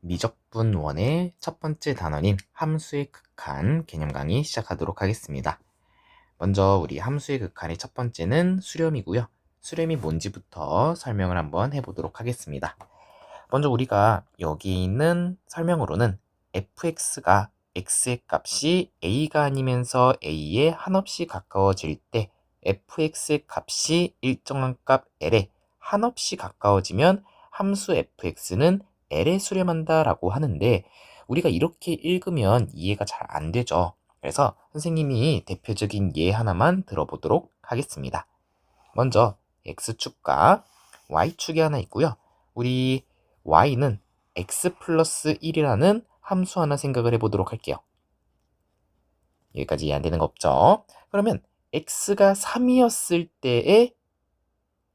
미적분 1의 첫 번째 단원인 함수의 극한 개념 강의 시작하도록 하겠습니다. 먼저 우리 함수의 극한의 첫 번째는 수렴이고요. 수렴이 뭔지부터 설명을 한번 해보도록 하겠습니다. 먼저 우리가 여기 있는 설명으로는 fx가 x의 값이 a가 아니면서 a에 한없이 가까워질 때 fx의 값이 일정한 값 l에 한없이 가까워지면 함수 fx는 l에 수렴한다 라고 하는데, 우리가 이렇게 읽으면 이해가 잘 안 되죠. 그래서 선생님이 대표적인 예 하나만 들어보도록 하겠습니다. 먼저 x축과 y축이 하나 있고요. 우리 y는 x 플러스 1이라는 함수 하나 생각을 해보도록 할게요. 여기까지 이해 안 되는 거 없죠? 그러면 x가 3이었을 때의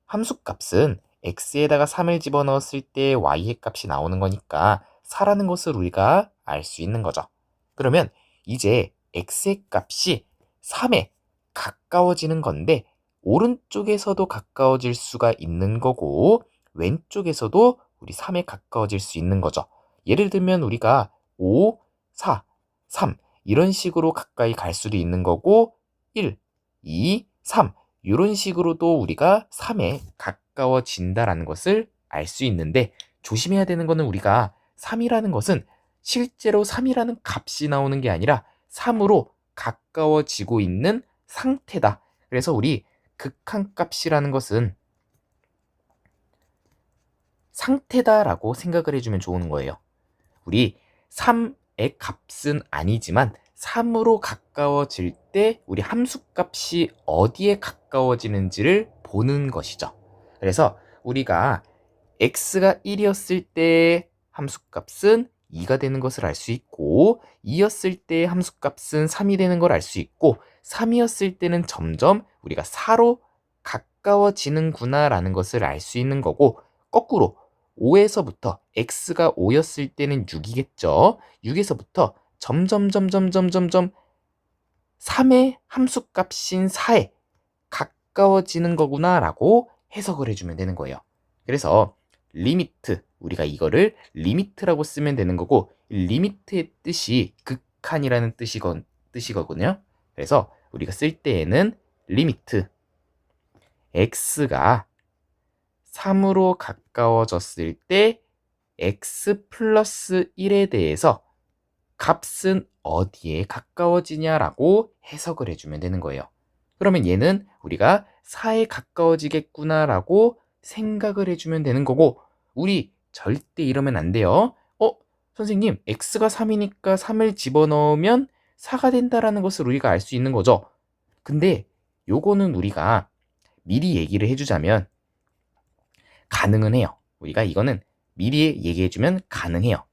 함수값은 x에다가 3을 집어넣었을 때 y의 값이 나오는 거니까 4라는 것을 우리가 알 수 있는 거죠. 그러면 이제 x의 값이 3에 가까워지는 건데, 오른쪽에서도 가까워질 수가 있는 거고 왼쪽에서도 우리 3에 가까워질 수 있는 거죠. 예를 들면 우리가 5, 4, 3 이런 식으로 가까이 갈 수도 있는 거고 1, 2, 3 이런 식으로도 우리가 3에 가까워진다라는 것을 알 수 있는데, 조심해야 되는 거는 우리가 3이라는 것은 실제로 3이라는 값이 나오는 게 아니라 3으로 가까워지고 있는 상태다. 그래서 우리 극한값이라는 것은 상태다라고 생각을 해주면 좋은 거예요. 우리 3의 값은 아니지만 3으로 가까워질 때 우리 함수값이 어디에 가까워지는지를 보는 것이죠. 그래서 우리가 x가 1이었을 때 함수값은 2가 되는 것을 알 수 있고, 2였을 때 함수값은 3이 되는 걸 알 수 있고, 3이었을 때는 점점 우리가 4로 가까워지는구나 라는 것을 알 수 있는 거고, 거꾸로 5에서부터 x가 5였을 때는 6이겠죠. 6에서부터 점점 3의 함수값인 4에 가까워지는 거구나 라고 해석을 해주면 되는 거예요. 그래서 리미트, 우리가 이거를 리미트라고 쓰면 되는 거고, 리미트의 뜻이 극한이라는 뜻이거든요. 그래서 우리가 쓸 때에는 리미트 x가 3으로 가까워졌을 때 x 플러스 1에 대해서 값은 어디에 가까워지냐라고 해석을 해주면 되는 거예요. 그러면 얘는 우리가 4에 가까워지겠구나라고 생각을 해주면 되는 거고, 우리 절대 이러면 안 돼요. 선생님, x가 3이니까 3을 집어넣으면 4가 된다라는 것을 우리가 알 수 있는 거죠. 근데 요거는 우리가 미리 얘기를 해주자면 가능은 해요. 우리가 이거는 미리 얘기해주면 가능해요.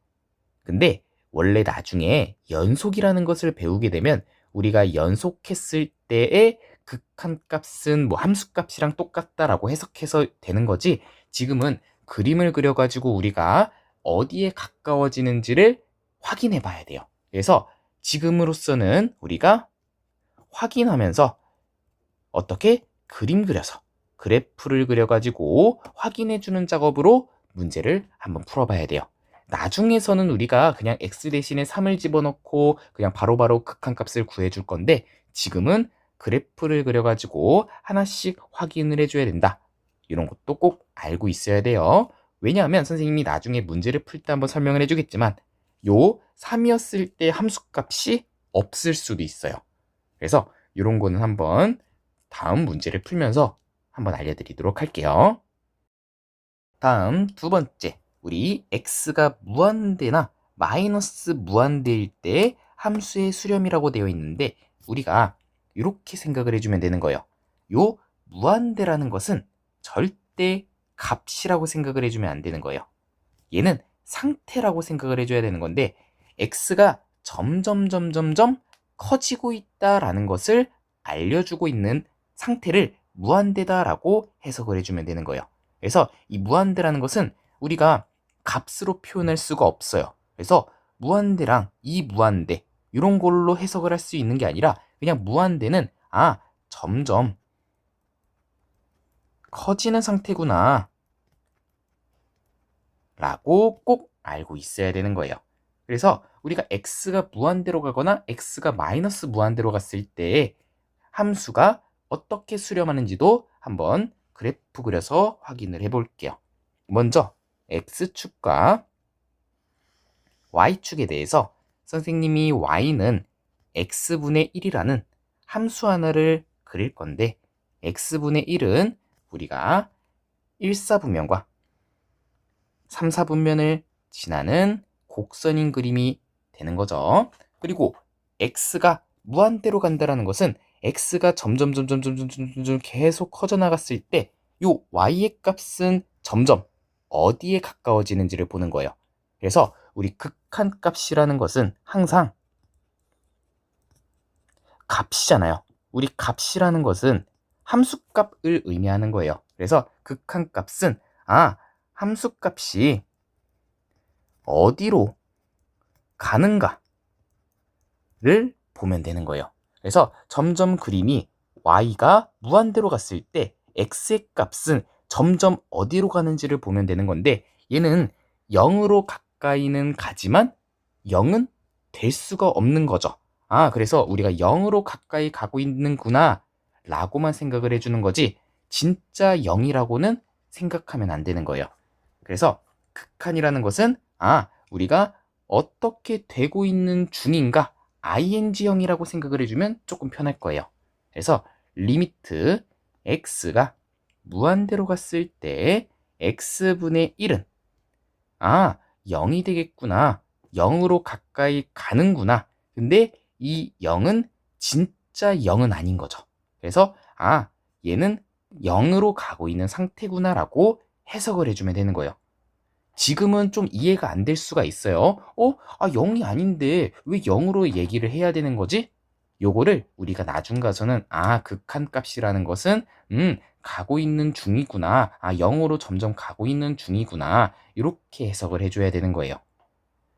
근데 원래 나중에 연속이라는 것을 배우게 되면 우리가 연속했을 때의 극한값은 뭐 함수값이랑 똑같다라고 해석해서 되는 거지, 지금은 그림을 그려가지고 우리가 어디에 가까워지는지를 확인해 봐야 돼요. 그래서 지금으로서는 우리가 확인하면서 어떻게 그림 그려서 그래프를 그려가지고 확인해주는 작업으로 문제를 한번 풀어봐야 돼요. 나중에서는 우리가 그냥 x 대신에 3을 집어넣고 그냥 바로바로 극한값을 구해줄 건데, 지금은 그래프를 그려가지고 하나씩 확인을 해줘야 된다. 이런 것도 꼭 알고 있어야 돼요. 왜냐하면 선생님이 나중에 문제를 풀 때 한번 설명을 해주겠지만 요 3이었을 때 함수값이 없을 수도 있어요. 그래서 이런 거는 한번 다음 문제를 풀면서 한번 알려드리도록 할게요. 다음 두 번째, 우리 x가 무한대나 마이너스 무한대일 때 함수의 수렴이라고 되어 있는데, 우리가 이렇게 생각을 해주면 되는 거예요. 요 무한대라는 것은 절대 값이라고 생각을 해주면 안 되는 거예요. 얘는 상태라고 생각을 해줘야 되는 건데, x가 점점 커지고 있다라는 것을 알려주고 있는 상태를 무한대다라고 해석을 해주면 되는 거예요. 그래서 이 무한대라는 것은 우리가 값으로 표현할 수가 없어요. 그래서 무한대랑 이 무한대 이런 걸로 해석을 할 수 있는 게 아니라 그냥 무한대는 점점 커지는 상태구나 라고 꼭 알고 있어야 되는 거예요. 그래서 우리가 x가 무한대로 가거나 x가 마이너스 무한대로 갔을 때 함수가 어떻게 수렴하는지도 한번 그래프 그려서 확인을 해 볼게요. 먼저 x축과 y축에 대해서 선생님이 y는 x분의 1이라는 함수 하나를 그릴 건데 x분의 1은 우리가 1사분면과 3사분면을 지나는 곡선인 그림이 되는 거죠. 그리고 x가 무한대로 간다는 것은 x가 점점 계속 커져 나갔을 때 요 y의 값은 점점 어디에 가까워지는지를 보는 거예요. 그래서 우리 극한값이라는 것은 항상 값이잖아요. 우리 값이라는 것은 함수값을 의미하는 거예요. 그래서 극한값은 함수값이 어디로 가는가를 보면 되는 거예요. 그래서 점점 그림이 y가 무한대로 갔을 때 x의 값은 점점 어디로 가는지를 보면 되는 건데 얘는 0으로 가까이는 가지만 0은 될 수가 없는 거죠. 그래서 우리가 0으로 가까이 가고 있는구나 라고만 생각을 해주는 거지 진짜 0이라고는 생각하면 안 되는 거예요. 그래서 극한이라는 것은 우리가 어떻게 되고 있는 중인가 ing형이라고 생각을 해주면 조금 편할 거예요. 그래서 리미트 x가 무한대로 갔을 때 x분의 1은 0이 되겠구나. 0으로 가까이 가는구나. 근데 이 0은 진짜 0은 아닌 거죠. 그래서 얘는 0으로 가고 있는 상태구나 라고 해석을 해주면 되는 거예요. 지금은 좀 이해가 안 될 수가 있어요. 0이 아닌데 왜 0으로 얘기를 해야 되는 거지? 요거를 우리가 나중 가서는 극한값이라는 것은 가고 있는 중이구나. 0으로 점점 가고 있는 중이구나. 이렇게 해석을 해줘야 되는 거예요.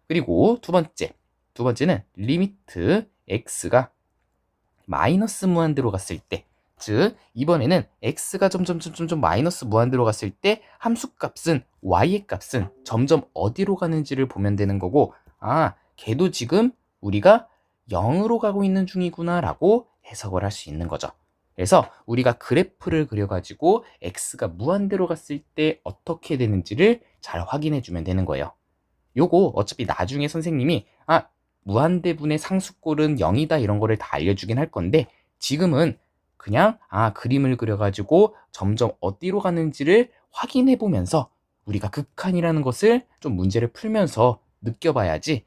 그리고 두 번째는 리미트 x가 마이너스 무한대로 갔을 때, 즉 이번에는 x가 점점 마이너스 무한대로 갔을 때 함수값은 y의 값은 점점 어디로 가는지를 보면 되는 거고 걔도 지금 우리가 0으로 가고 있는 중이구나 라고 해석을 할 수 있는 거죠. 그래서 우리가 그래프를 그려가지고 x가 무한대로 갔을 때 어떻게 되는지를 잘 확인해 주면 되는 거예요. 요거 어차피 나중에 선생님이 무한대분의 상수꼴은 0이다 이런 거를 다 알려주긴 할 건데 지금은 그냥 그림을 그려가지고 점점 어디로 가는지를 확인해 보면서 우리가 극한이라는 것을 좀 문제를 풀면서 느껴봐야지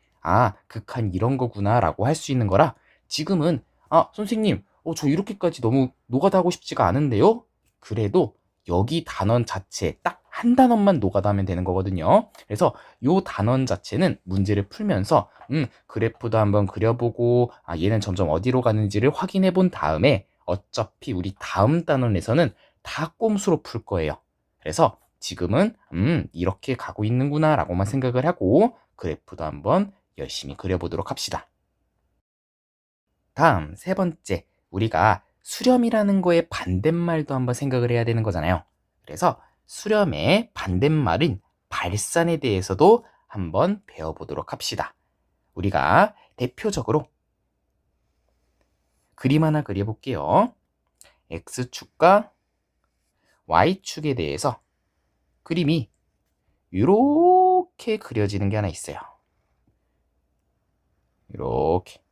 극한 이런 거구나 라고 할 수 있는 거라 지금은 선생님 저 이렇게까지 너무 노가다 하고 싶지가 않은데요? 그래도 여기 단원 자체 딱 한 단원만 노가다 하면 되는 거거든요. 그래서 요 단원 자체는 문제를 풀면서 그래프도 한번 그려보고 얘는 점점 어디로 가는지를 확인해 본 다음에 어차피 우리 다음 단원에서는 다 꼼수로 풀 거예요. 그래서 지금은 이렇게 가고 있는구나 라고만 생각을 하고 그래프도 한번 열심히 그려보도록 합시다. 다음 세 번째, 우리가 수렴이라는 거의 반대말도 한번 생각을 해야 되는 거잖아요. 그래서 수렴의 반대말인 발산에 대해서도 한번 배워보도록 합시다. 우리가 대표적으로 그림 하나 그려볼게요. X축과 Y축에 대해서 그림이 이렇게 그려지는 게 하나 있어요. 이렇게.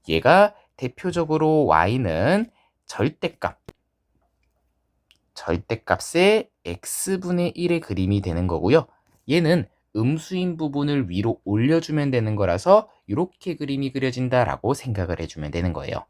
얘가 대표적으로 Y는 절대값의 x분의 1의 그림이 되는 거고요. 얘는 음수인 부분을 위로 올려주면 되는 거라서 이렇게 그림이 그려진다라고 생각을 해주면 되는 거예요.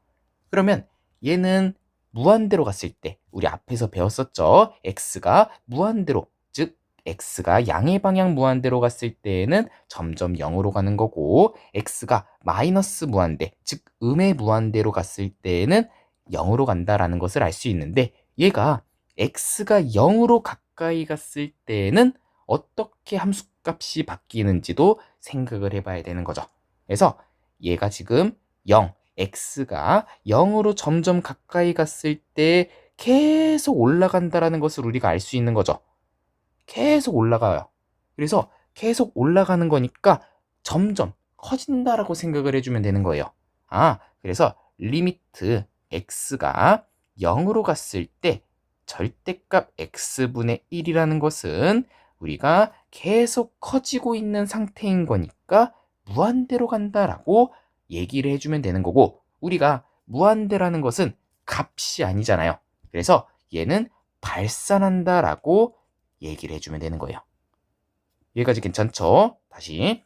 그러면 얘는 무한대로 갔을 때 우리 앞에서 배웠었죠. x가 무한대로, 즉 x가 양의 방향 무한대로 갔을 때에는 점점 0으로 가는 거고 x가 마이너스 무한대, 즉 음의 무한대로 갔을 때에는 0으로 간다라는 것을 알 수 있는데 얘가 x가 0으로 가까이 갔을 때에는 어떻게 함수값이 바뀌는지도 생각을 해봐야 되는 거죠. 그래서 얘가 지금 0, x가 0으로 점점 가까이 갔을 때 계속 올라간다라는 것을 우리가 알 수 있는 거죠. 계속 올라가요. 그래서 계속 올라가는 거니까 점점 커진다라고 생각을 해주면 되는 거예요. 그래서 리미트 x가 0으로 갔을 때 절대값 x분의 1이라는 것은 우리가 계속 커지고 있는 상태인 거니까 무한대로 간다라고 얘기를 해주면 되는 거고, 우리가 무한대라는 것은 값이 아니잖아요. 그래서 얘는 발산한다라고 얘기를 해주면 되는 거예요. 여기까지 괜찮죠? 다시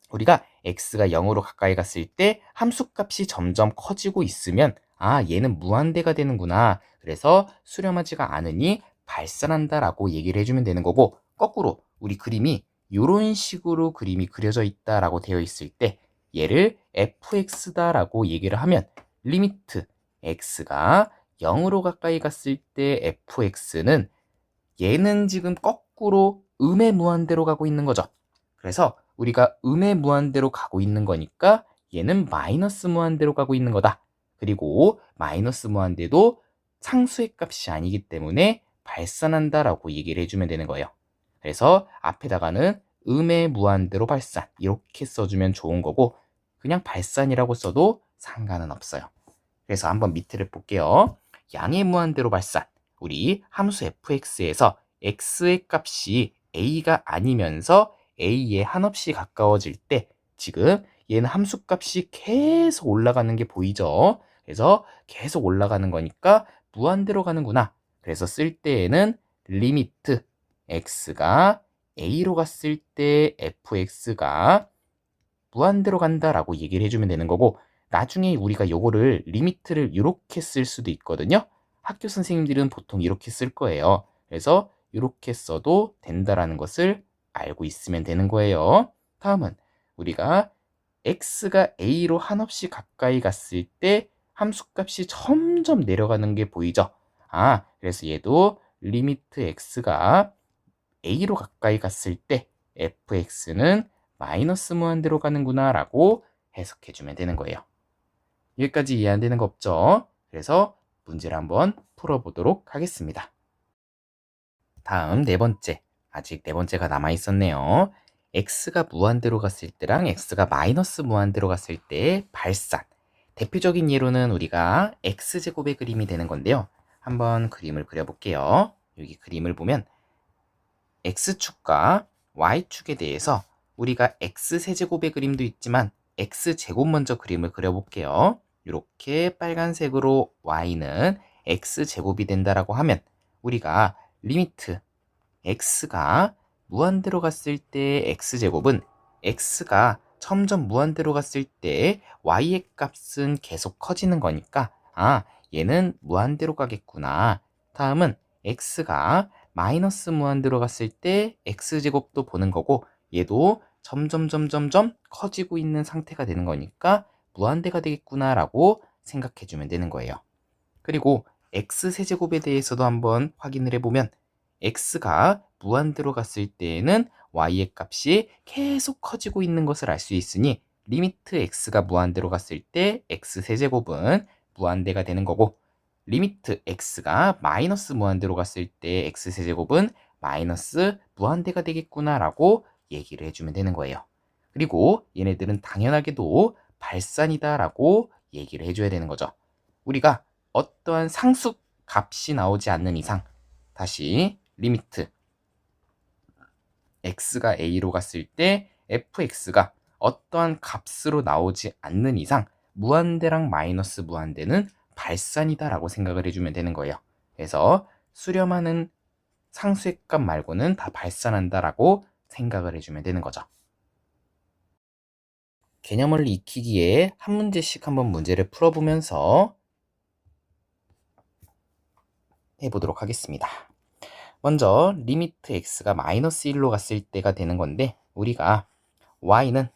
우리가 x가 0으로 가까이 갔을 때 함수값이 점점 커지고 있으면 얘는 무한대가 되는구나. 그래서 수렴하지가 않으니 발산한다라고 얘기를 해주면 되는 거고, 거꾸로 우리 그림이 이런 식으로 그림이 그려져 있다라고 되어 있을 때 얘를 fx다라고 얘기를 하면 리미트 x가 0으로 가까이 갔을 때 fx는 얘는 지금 거꾸로 음의 무한대로 가고 있는 거죠. 그래서 우리가 음의 무한대로 가고 있는 거니까 얘는 마이너스 무한대로 가고 있는 거다. 그리고 마이너스 무한대도 상수의 값이 아니기 때문에 발산한다라고 얘기를 해주면 되는 거예요. 그래서 앞에다가는 음의 무한대로 발산 이렇게 써주면 좋은 거고, 그냥 발산이라고 써도 상관은 없어요. 그래서 한번 밑에를 볼게요. 양의 무한대로 발산. 우리 함수 fx에서 x의 값이 a가 아니면서 a에 한없이 가까워질 때 지금 얘는 함수 값이 계속 올라가는 게 보이죠? 그래서 계속 올라가는 거니까 무한대로 가는구나. 그래서 쓸 때에는 리미트 x가 a로 갔을 때 fx가 무한대로 간다라고 얘기를 해주면 되는 거고, 나중에 우리가 요거를 리미트를 이렇게 쓸 수도 있거든요. 학교 선생님들은 보통 이렇게 쓸 거예요. 그래서 이렇게 써도 된다라는 것을 알고 있으면 되는 거예요. 다음은 우리가 x가 a로 한없이 가까이 갔을 때 함수값이 점점 내려가는 게 보이죠? 그래서 얘도 리미트 x가 a로 가까이 갔을 때 fx는 마이너스 무한대로 가는구나 라고 해석해주면 되는 거예요. 여기까지 이해 안 되는 거 없죠? 그래서 문제를 한번 풀어보도록 하겠습니다. 다음 네 번째. 아직 네 번째가 남아 있었네요. x가 무한대로 갔을 때랑 x가 마이너스 무한대로 갔을 때의 발산. 대표적인 예로는 우리가 x제곱의 그림이 되는 건데요. 한번 그림을 그려볼게요. 여기 그림을 보면 x축과 y축에 대해서 우리가 x세제곱의 그림도 있지만 x제곱 먼저 그림을 그려볼게요. 이렇게 빨간색으로 y는 x제곱이 된다라고 하면 우리가 리미트 x가 무한대로 갔을 때 x제곱은 x가 점점 무한대로 갔을 때 y의 값은 계속 커지는 거니까 얘는 무한대로 가겠구나. 다음은 x가 마이너스 무한대로 갔을 때 x제곱도 보는 거고, 얘도 점점 커지고 있는 상태가 되는 거니까 무한대가 되겠구나 라고 생각해주면 되는 거예요. 그리고 x세제곱에 대해서도 한번 확인을 해보면 x가 무한대로 갔을 때에는 y의 값이 계속 커지고 있는 것을 알 수 있으니 리미트 x가 무한대로 갔을 때 x세제곱은 무한대가 되는 거고, 리미트 x가 마이너스 무한대로 갔을 때 x세제곱은 마이너스 무한대가 되겠구나 라고 얘기를 해주면 되는 거예요. 그리고 얘네들은 당연하게도 발산이다 라고 얘기를 해줘야 되는 거죠. 우리가 어떠한 상수 값이 나오지 않는 이상, 다시 리미트 x가 a로 갔을 때 fx가 어떠한 값으로 나오지 않는 이상 무한대랑 마이너스 무한대는 발산이다 라고 생각을 해주면 되는 거예요. 그래서 수렴하는 상수의 값 말고는 다 발산한다 라고 생각을 해주면 되는 거죠. 개념을 익히기에 한 문제씩 한번 문제를 풀어보면서 해보도록 하겠습니다. 먼저 리미트 x가 마이너스 1로 갔을 때가 되는 건데, 우리가 y는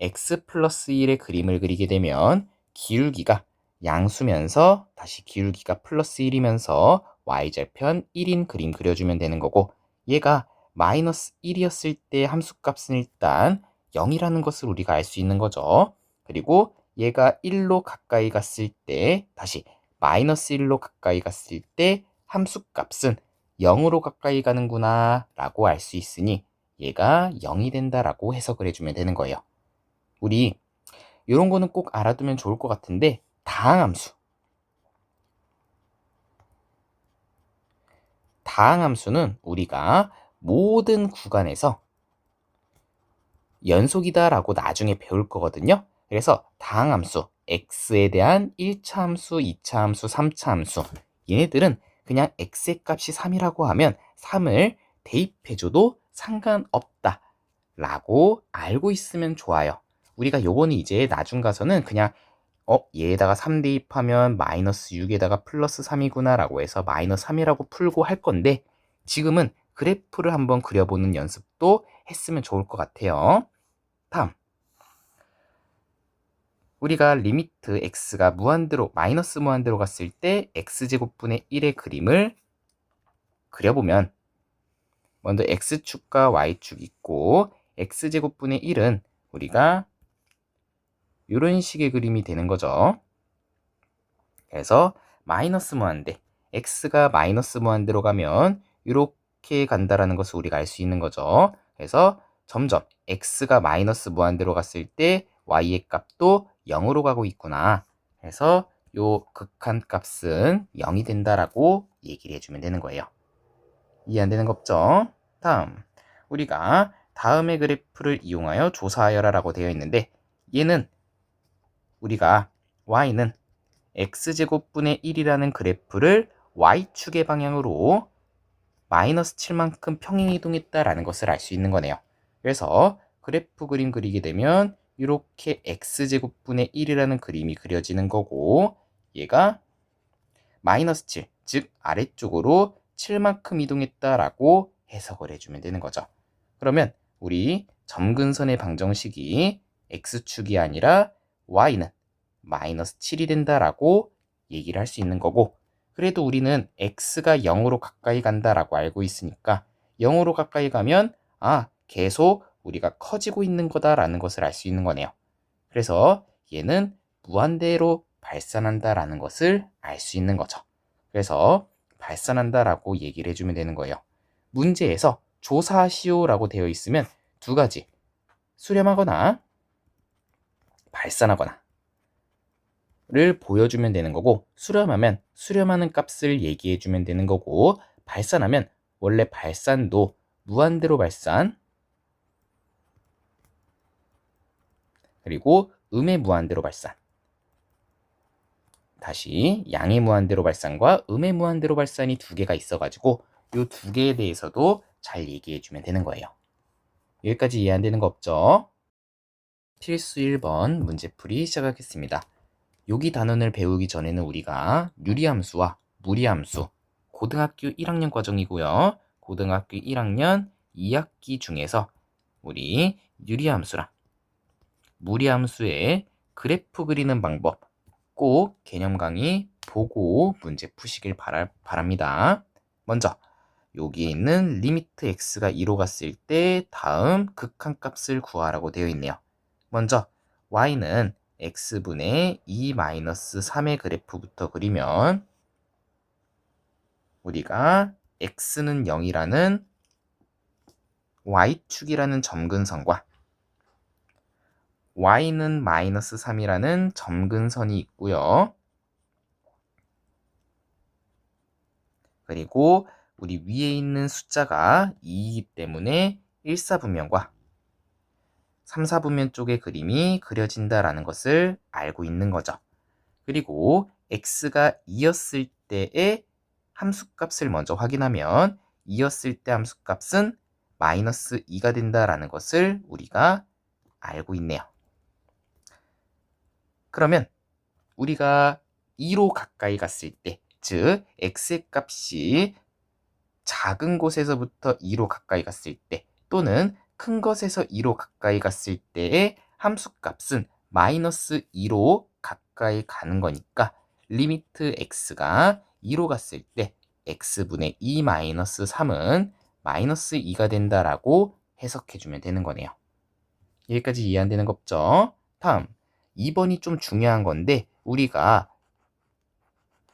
x 플러스 1의 그림을 그리게 되면 기울기가 양수면서 다시 기울기가 플러스 1이면서 y절편 1인 그림 그려주면 되는 거고, 얘가 마이너스 1이었을 때 함수값은 일단 0이라는 것을 우리가 알 수 있는 거죠. 그리고 얘가 1로 가까이 갔을 때 다시 마이너스 1로 가까이 갔을 때 함수값은 0으로 가까이 가는구나 라고 알 수 있으니 얘가 0이 된다라고 해석을 해주면 되는 거예요. 우리 이런 거는 꼭 알아두면 좋을 것 같은데, 다항함수는 우리가 모든 구간에서 연속이다라고 나중에 배울 거거든요. 그래서 다항함수, x에 대한 1차 함수, 2차 함수, 3차 함수, 얘네들은 그냥 x의 값이 3이라고 하면 3을 대입해줘도 상관없다 라고 알고 있으면 좋아요. 우리가 요거는 이제 나중 가서는 그냥 얘에다가 3 대입하면 마이너스 6에다가 플러스 3이구나 라고 해서 마이너스 3이라고 풀고 할 건데, 지금은 그래프를 한번 그려보는 연습도 했으면 좋을 것 같아요. 다음, 우리가 리미트 x가 무한대로 마이너스 무한대로 갔을 때 x제곱분의 1의 그림을 그려보면, 먼저 x축과 y축 있고 x제곱분의 1은 우리가 이런 식의 그림이 되는 거죠. 그래서 마이너스 무한대, x가 마이너스 무한대로 가면 이렇게 간다라는 것을 우리가 알 수 있는 거죠. 그래서 점점 x가 마이너스 무한대로 갔을 때 y의 값도 0으로 가고 있구나. 그래서 요 극한 값은 0이 된다라고 얘기를 해주면 되는 거예요. 이해 안 되는 거 없죠? 다음, 우리가 다음의 그래프를 이용하여 조사하여라 라고 되어 있는데, 얘는 우리가 y는 x제곱분의 1이라는 그래프를 y축의 방향으로 마이너스 7만큼 평행이동했다라는 것을 알 수 있는 거네요. 그래서 그래프 그림 그리게 되면 이렇게 x제곱분의 1이라는 그림이 그려지는 거고, 얘가 마이너스 7, 즉 아래쪽으로 7만큼 이동했다라고 해석을 해주면 되는 거죠. 그러면 우리 점근선의 방정식이 x축이 아니라 y는 마이너스 7이 된다라고 얘기를 할 수 있는 거고, 그래도 우리는 x가 0으로 가까이 간다라고 알고 있으니까 0으로 가까이 가면 계속 우리가 커지고 있는 거다라는 것을 알 수 있는 거네요. 그래서 얘는 무한대로 발산한다라는 것을 알 수 있는 거죠. 그래서 발산한다라고 얘기를 해주면 되는 거예요. 문제에서 조사하시오라고 되어 있으면 두 가지, 수렴하거나 발산하거나 를 보여주면 되는 거고, 수렴하면 수렴하는 값을 얘기해주면 되는 거고, 발산하면 원래 발산도 무한대로 발산, 그리고 음의 무한대로 발산, 다시 양의 무한대로 발산과 음의 무한대로 발산이 두 개가 있어가지고 이 두 개에 대해서도 잘 얘기해주면 되는 거예요. 여기까지 이해 안 되는 거 없죠? 필수 1번 문제풀이 시작하겠습니다. 여기 단원을 배우기 전에는 우리가 유리함수와 무리함수, 고등학교 1학년 과정이고요. 고등학교 1학년 2학기 중에서 우리 유리함수랑 무리함수의 그래프 그리는 방법 꼭 개념 강의 보고 문제 푸시길 바랍니다. 먼저 여기에 있는 리미트 x가 2로 갔을 때 다음 극한값을 구하라고 되어 있네요. 먼저 y는 x분의 2-3의 그래프부터 그리면 우리가 x는 0이라는 y축이라는 점근선과 y는 마이너스 3이라는 점근선이 있고요. 그리고 우리 위에 있는 숫자가 2이기 때문에 1사분면과 3사분면 쪽의 그림이 그려진다라는 것을 알고 있는 거죠. 그리고 x가 2였을 때의 함수값을 먼저 확인하면 2였을 때 함수값은 마이너스 2가 된다라는 것을 우리가 알고 있네요. 그러면 우리가 2로 가까이 갔을 때, 즉 x의 값이 작은 곳에서부터 2로 가까이 갔을 때, 또는 큰 것에서 2로 가까이 갔을 때의 함수값은 마이너스 2로 가까이 가는 거니까 리미트 x가 2로 갔을 때 x분의 2 마이너스 3은 마이너스 2가 된다라고 해석해주면 되는 거네요. 여기까지 이해 안 되는 거 없죠? 다음 2번이 좀 중요한 건데, 우리가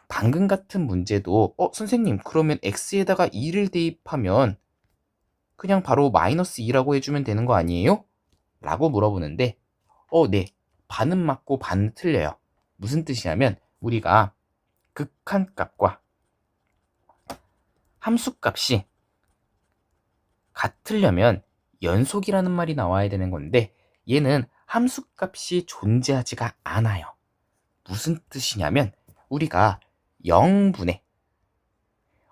방금 같은 문제도 선생님 그러면 x에다가 2를 대입하면 그냥 바로 마이너스 2라고 해주면 되는 거 아니에요? 라고 물어보는데 네. 반은 맞고 반은 틀려요. 무슨 뜻이냐면 우리가 극한값과 함수값이 같으려면 연속이라는 말이 나와야 되는 건데 얘는 함수값이 존재하지가 않아요. 무슨 뜻이냐면 우리가 0분의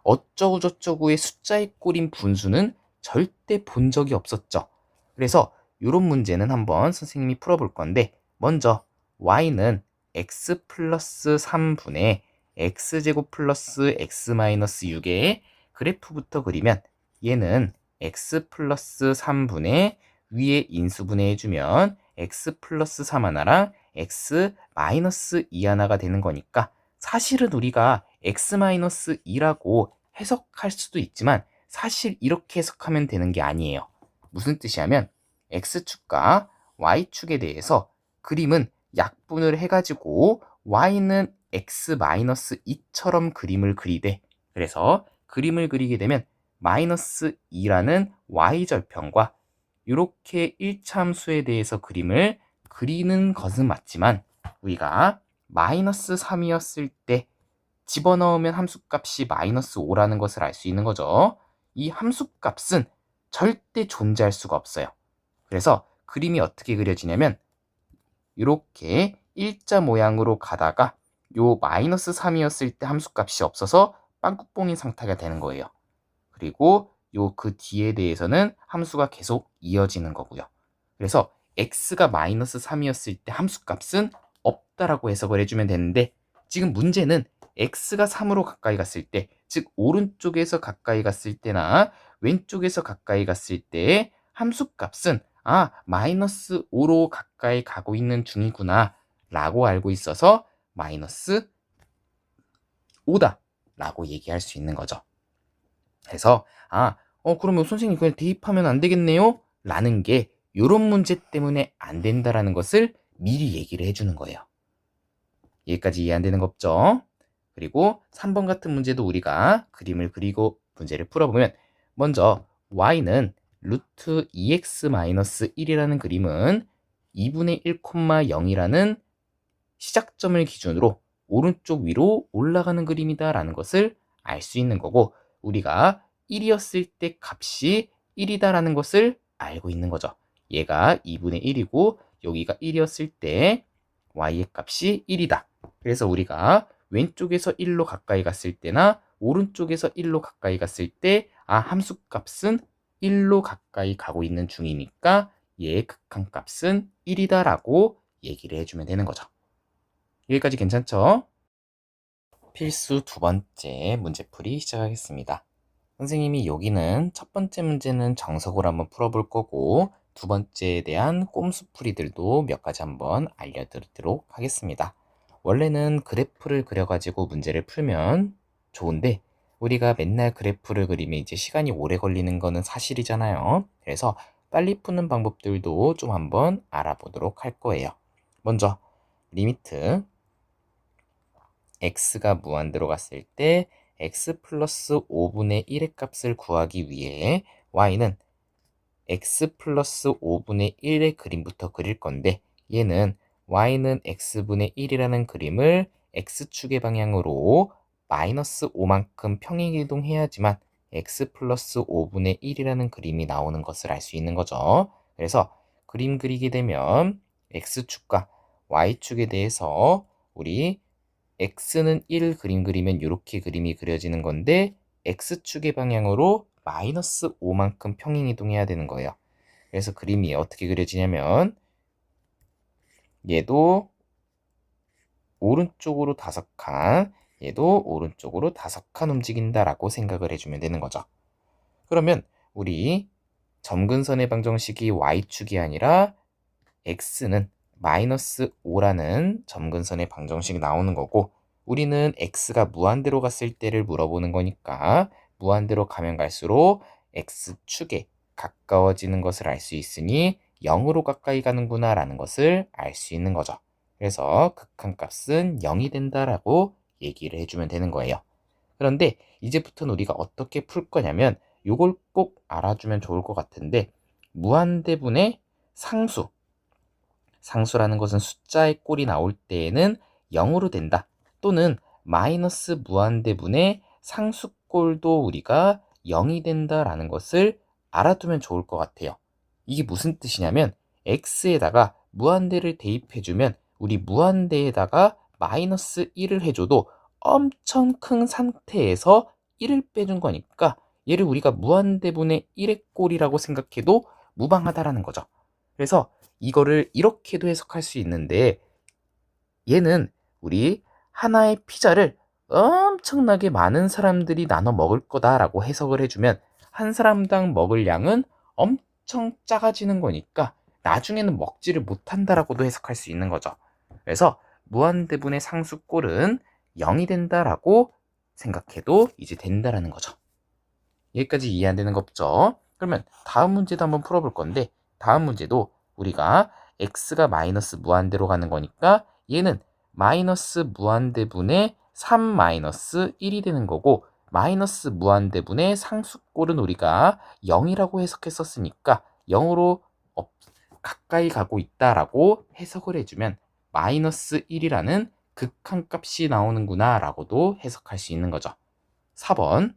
어쩌고저쩌고의 숫자에 꼴인 분수는 절대 본 적이 없었죠. 그래서 이런 문제는 한번 선생님이 풀어볼 건데 먼저 y는 x 플러스 3분의 x제곱 플러스 x 마이너스 6의 그래프부터 그리면 얘는 x 플러스 3분의 위에 인수분해해주면 x 플러스 3 하나랑 x 마이너스 2 하나가 되는 거니까 사실은 우리가 x-2라고 해석할 수도 있지만 사실 이렇게 해석하면 되는 게 아니에요. 무슨 뜻이냐면 x축과 y축에 대해서 그림은 약분을 해가지고 y는 x-2처럼 그림을 그리되 그래서 그림을 그리게 되면 마이너스 2라는 y절편과 이렇게 1차 함수에 대해서 그림을 그리는 것은 맞지만 우리가 마이너스 3이었을 때 집어넣으면 함수값이 마이너스 5라는 것을 알 수 있는 거죠. 이 함수값은 절대 존재할 수가 없어요. 그래서 그림이 어떻게 그려지냐면 이렇게 일자 모양으로 가다가 요 마이너스 3이었을 때 함수값이 없어서 빵꾸뽕인 상태가 되는 거예요. 그리고 요 그 뒤에 대해서는 함수가 계속 이어지는 거고요. 그래서 x가 마이너스 3이었을 때 함수값은 없다라고 해석을 해주면 되는데 지금 문제는 x가 3으로 가까이 갔을 때, 즉 오른쪽에서 가까이 갔을 때나 왼쪽에서 가까이 갔을 때 함수값은 마이너스 5로 가까이 가고 있는 중이구나 라고 알고 있어서 마이너스 5다 라고 얘기할 수 있는 거죠. 그래서 그러면 선생님 그냥 대입하면 안 되겠네요? 라는 게 이런 문제 때문에 안 된다라는 것을 미리 얘기를 해주는 거예요. 여기까지 이해 안 되는 거 없죠? 그리고 3번 같은 문제도 우리가 그림을 그리고 문제를 풀어보면 먼저 y는 루트 2x-1이라는 그림은 2분의 1,0이라는 시작점을 기준으로 오른쪽 위로 올라가는 그림이다 라는 것을 알 수 있는 거고 우리가 1이었을 때 값이 1이다 라는 것을 알고 있는 거죠. 얘가 2분의 1이고 여기가 1이었을 때 y의 값이 1이다. 그래서 우리가 왼쪽에서 1로 가까이 갔을 때나 오른쪽에서 1로 가까이 갔을 때 함수값은 1로 가까이 가고 있는 중이니까 얘의 극한값은 1이다 라고 얘기를 해주면 되는 거죠. 여기까지 괜찮죠? 필수 두 번째 문제풀이 시작하겠습니다. 선생님이 여기는 첫 번째 문제는 정석으로 한번 풀어볼 거고 두 번째에 대한 꼼수풀이들도 몇 가지 한번 알려드리도록 하겠습니다. 원래는 그래프를 그려가지고 문제를 풀면 좋은데 우리가 맨날 그래프를 그리면 이제 시간이 오래 걸리는 거는 사실이잖아요. 그래서 빨리 푸는 방법들도 좀 한번 알아보도록 할 거예요. 먼저 리미트 x가 무한대로 갔을 때 x 플러스 5분의 1의 값을 구하기 위해 y는 x 플러스 5분의 1의 그림부터 그릴 건데 얘는 y는 x분의 1이라는 그림을 x축의 방향으로 마이너스 5만큼 평행이동해야지만 x 플러스 5분의 1이라는 그림이 나오는 것을 알 수 있는 거죠. 그래서 그림 그리게 되면 x축과 y축에 대해서 우리 x는 1 그림 그리면 이렇게 그림이 그려지는 건데 x축의 방향으로 마이너스 5만큼 평행이동해야 되는 거예요. 그래서 그림이 어떻게 그려지냐면 얘도 오른쪽으로 5칸, 얘도 오른쪽으로 5칸 움직인다라고 생각을 해주면 되는 거죠. 그러면 우리 점근선의 방정식이 y축이 아니라 x는 마이너스 5라는 점근선의 방정식이 나오는 거고 우리는 x가 무한대로 갔을 때를 물어보는 거니까 무한대로 가면 갈수록 x축에 가까워지는 것을 알 수 있으니 0으로 가까이 가는구나 라는 것을 알 수 있는 거죠. 그래서 극한값은 0이 된다라고 얘기를 해주면 되는 거예요. 그런데 이제부터는 우리가 어떻게 풀 거냐면 요걸 꼭 알아주면 좋을 것 같은데, 무한대분의 상수라는 것은 숫자의 꼴이 나올 때에는 0으로 된다. 또는 마이너스 무한대분의 상수꼴도 우리가 0이 된다라는 것을 알아두면 좋을 것 같아요. 이게 무슨 뜻이냐면 x에다가 무한대를 대입해주면 우리 무한대에다가 마이너스 1을 해줘도 엄청 큰 상태에서 1을 빼준 거니까 얘를 우리가 무한대분의 1의 꼴이라고 생각해도 무방하다라는 거죠. 그래서 이거를 이렇게도 해석할 수 있는데, 얘는 우리 하나의 피자를 엄청나게 많은 사람들이 나눠 먹을 거다라고 해석을 해주면 한 사람당 먹을 양은 엄청 작아지는 거니까 나중에는 먹지를 못한다라고도 해석할 수 있는 거죠. 그래서 무한대분의 상수꼴은 0이 된다라고 생각해도 이제 된다라는 거죠. 여기까지 이해 안 되는 거 없죠? 그러면 다음 문제도 한번 풀어볼 건데, 다음 문제도 우리가 x가 마이너스 무한대로 가는 거니까 얘는 마이너스 무한대분의 3 마이너스 1이 되는 거고, 마이너스 무한대분의 상수꼴은 우리가 0이라고 해석했었으니까 0으로 가까이 가고 있다라고 해석을 해주면 마이너스 1이라는 극한값이 나오는구나 라고도 해석할 수 있는 거죠. 4번,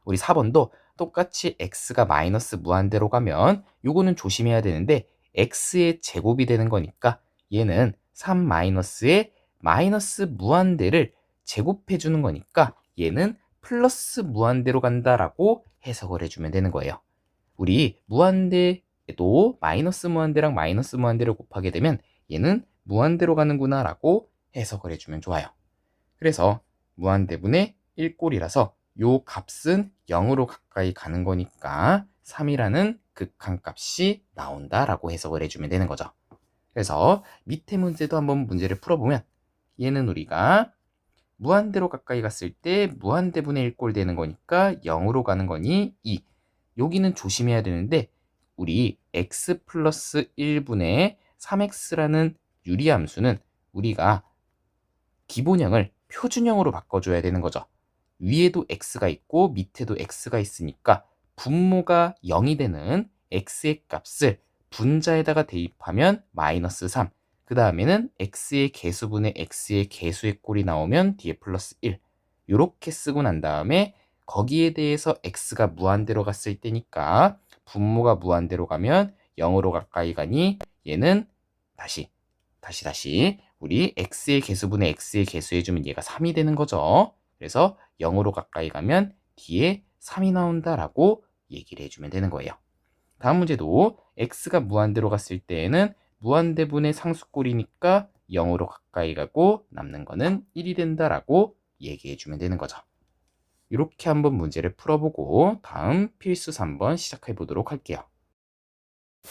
우리 4번도 똑같이 x가 마이너스 무한대로 가면 요거는 조심해야 되는데 x의 제곱이 되는 거니까 얘는 3 마이너스에 마이너스 무한대를 제곱해 주는 거니까 얘는 플러스 무한대로 간다라고 해석을 해주면 되는 거예요. 우리 무한대에도 마이너스 무한대랑 마이너스 무한대를 곱하게 되면 얘는 무한대로 가는구나 라고 해석을 해주면 좋아요. 그래서 무한대분의 1꼴이라서 요 값은 0으로 가까이 가는 거니까 3이라는 극한값이 나온다라고 해석을 해주면 되는 거죠. 그래서 밑에 문제도 한번 문제를 풀어보면 얘는 우리가 무한대로 가까이 갔을 때 무한대분의 1꼴 되는 거니까 0으로 가는 거니 2. 여기는 조심해야 되는데 우리 x 플러스 1분의 3x라는 유리함수는 우리가 기본형을 표준형으로 바꿔줘야 되는 거죠. 위에도 x가 있고 밑에도 x가 있으니까 분모가 0이 되는 x의 값을 분자에다가 대입하면 마이너스 3, 그 다음에는 x의 개수분의 x의 개수의 꼴이 나오면 뒤에 플러스 1, 이렇게 쓰고 난 다음에 거기에 대해서 x가 무한대로 갔을 때니까 분모가 무한대로 가면 0으로 가까이 가니 얘는 다시 우리 x의 개수분의 x의 개수해주면 얘가 3이 되는 거죠. 그래서 0으로 가까이 가면 뒤에 3이 나온다라고 얘기를 해주면 되는 거예요. 다음 문제도 x가 무한대로 갔을 때에는 무한대분의 상수꼴이니까 0으로 가까이 가고 남는 거는 1이 된다라고 얘기해주면 되는 거죠. 이렇게 한번 문제를 풀어보고 다음 필수 3번 시작해 보도록 할게요.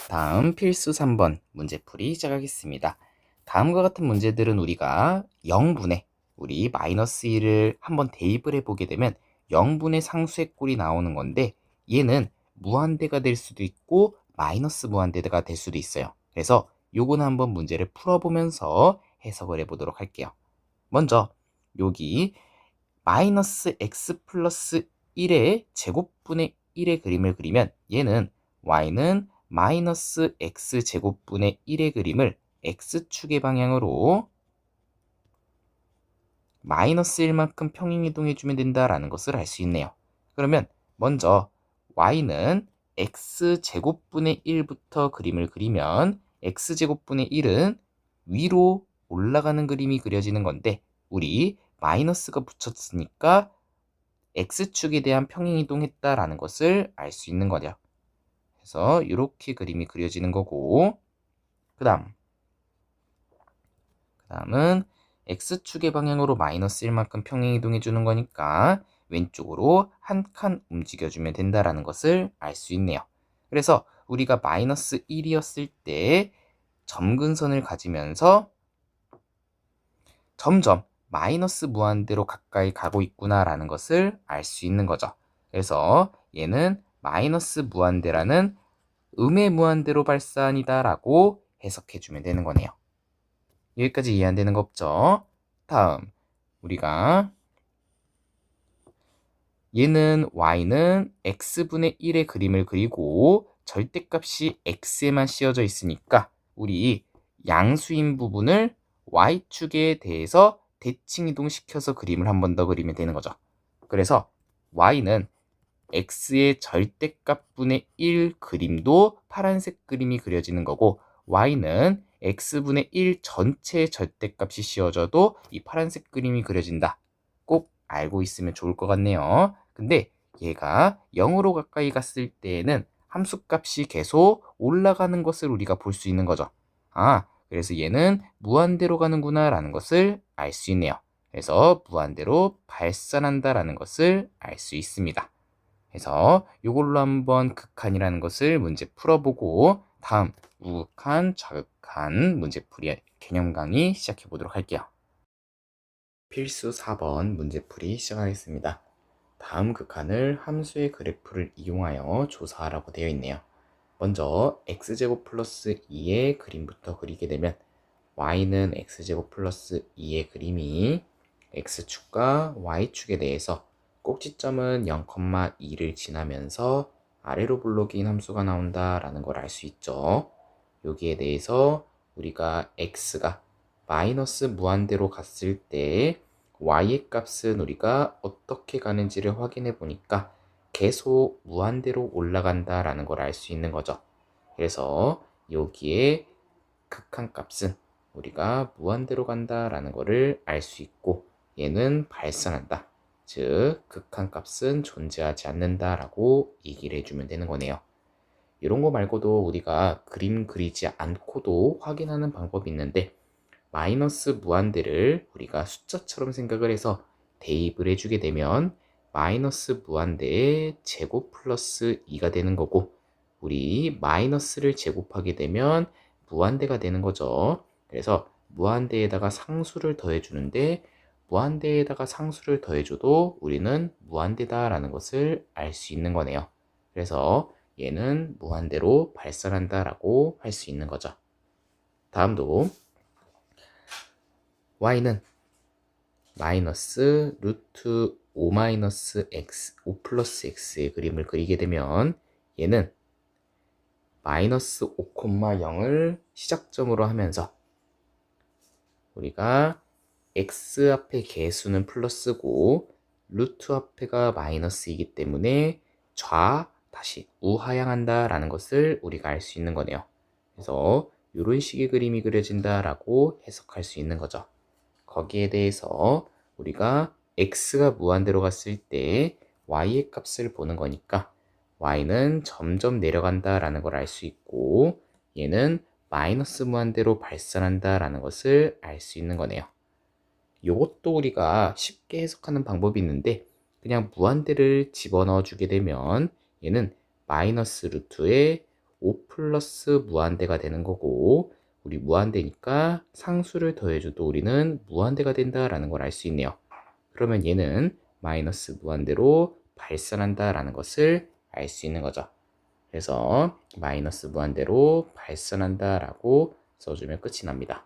다음 필수 3번 문제풀이 시작하겠습니다. 다음과 같은 문제들은 우리가 0분의 우리 마이너스 1을 한번 대입을 해보게 되면 0분의 상수의 꼴이 나오는 건데 얘는 무한대가 될 수도 있고 마이너스 무한대가 될 수도 있어요. 그래서 요거는 한번 문제를 풀어보면서 해석을 해보도록 할게요. 먼저 여기 마이너스 x 플러스 1의 제곱분의 1의 그림을 그리면 얘는 y는 마이너스 x 제곱분의 1의 그림을 x축의 방향으로 마이너스 1만큼 평행이동해주면 된다라는 것을 알 수 있네요. 그러면 먼저 y는 x제곱분의 1부터 그림을 그리면 x제곱분의 1은 위로 올라가는 그림이 그려지는 건데 우리 마이너스가 붙였으니까 x축에 대한 평행이동했다라는 것을 알 수 있는 거죠. 그래서 이렇게 그림이 그려지는 거고 그 다음은 x축의 방향으로 마이너스 1만큼 평행이동해 주는 거니까 왼쪽으로 한 칸 움직여주면 된다라는 것을 알 수 있네요. 그래서 우리가 마이너스 1이었을 때 점근선을 가지면서 점점 마이너스 무한대로 가까이 가고 있구나라는 것을 알 수 있는 거죠. 그래서 얘는 마이너스 무한대라는 음의 무한대로 발산이다라고 해석해주면 되는 거네요. 여기까지 이해 안 되는 거 없죠? 다음 우리가 얘는 y는 x분의 1의 그림을 그리고 절대값이 x에만 씌워져 있으니까 우리 양수인 부분을 y축에 대해서 대칭 이동시켜서 그림을 한 번 더 그리면 되는 거죠. 그래서 y는 x의 절대값분의 1 그림도 파란색 그림이 그려지는 거고 y는 x분의 1 전체의 절대값이 씌워져도 이 파란색 그림이 그려진다. 꼭 알고 있으면 좋을 것 같네요. 근데 얘가 0으로 가까이 갔을 때에는 함수값이 계속 올라가는 것을 우리가 볼 수 있는 거죠. 그래서 얘는 무한대로 가는구나 라는 것을 알 수 있네요. 그래서 무한대로 발산한다 라는 것을 알 수 있습니다. 그래서 이걸로 한번 극한이라는 것을 문제 풀어보고 다음 우극한, 좌극한 문제풀이 개념 강의 시작해 보도록 할게요. 필수 4번 문제풀이 시작하겠습니다. 다음 극한을 함수의 그래프를 이용하여 조사하라고 되어 있네요. 먼저 x제곱 플러스 2의 그림부터 그리게 되면 y는 x제곱 플러스 2의 그림이 x축과 y축에 대해서 꼭지점은 0,2를 지나면서 아래로 블록인 함수가 나온다라는 걸 알 수 있죠. 여기에 대해서 우리가 x가 마이너스 무한대로 갔을 때 y의 값은 우리가 어떻게 가는지를 확인해 보니까 계속 무한대로 올라간다라는 걸 알 수 있는 거죠. 그래서 여기에 극한값은 우리가 무한대로 간다라는 것을 알 수 있고 얘는 발산한다. 즉 극한값은 존재하지 않는다라고 얘기를 해주면 되는 거네요. 이런 거 말고도 우리가 그림 그리지 않고도 확인하는 방법이 있는데 마이너스 무한대를 우리가 숫자처럼 생각을 해서 대입을 해주게 되면 마이너스 무한대의 제곱 플러스 2가 되는 거고 우리 마이너스를 제곱하게 되면 무한대가 되는 거죠. 그래서 무한대에다가 상수를 더해주는데 무한대에다가 상수를 더해줘도 우리는 무한대다라는 것을 알 수 있는 거네요. 그래서 얘는 무한대로 발산한다라고 할 수 있는 거죠. 다음도 y는 마이너스 루트 5 마이너스 x, 5 플러스 x의 그림을 그리게 되면 얘는 마이너스 5,0을 시작점으로 하면서 우리가 x 앞에 개수는 플러스고 루트 앞에가 마이너스이기 때문에 다시 우하향한다 라는 것을 우리가 알 수 있는 거네요. 그래서 이런 식의 그림이 그려진다라고 해석할 수 있는 거죠. 거기에 대해서 우리가 x가 무한대로 갔을 때 y의 값을 보는 거니까 y는 점점 내려간다 라는 걸 알 수 있고 얘는 마이너스 무한대로 발산한다 라는 것을 알 수 있는 거네요. 이것도 우리가 쉽게 해석하는 방법이 있는데 그냥 무한대를 집어넣어 주게 되면 얘는 마이너스 루트에 5 플러스 무한대가 되는 거고 우리 무한대니까 상수를 더해줘도 우리는 무한대가 된다라는 걸 알 수 있네요. 그러면 얘는 마이너스 무한대로 발산한다라는 것을 알 수 있는 거죠. 그래서 마이너스 무한대로 발산한다라고 써주면 끝이 납니다.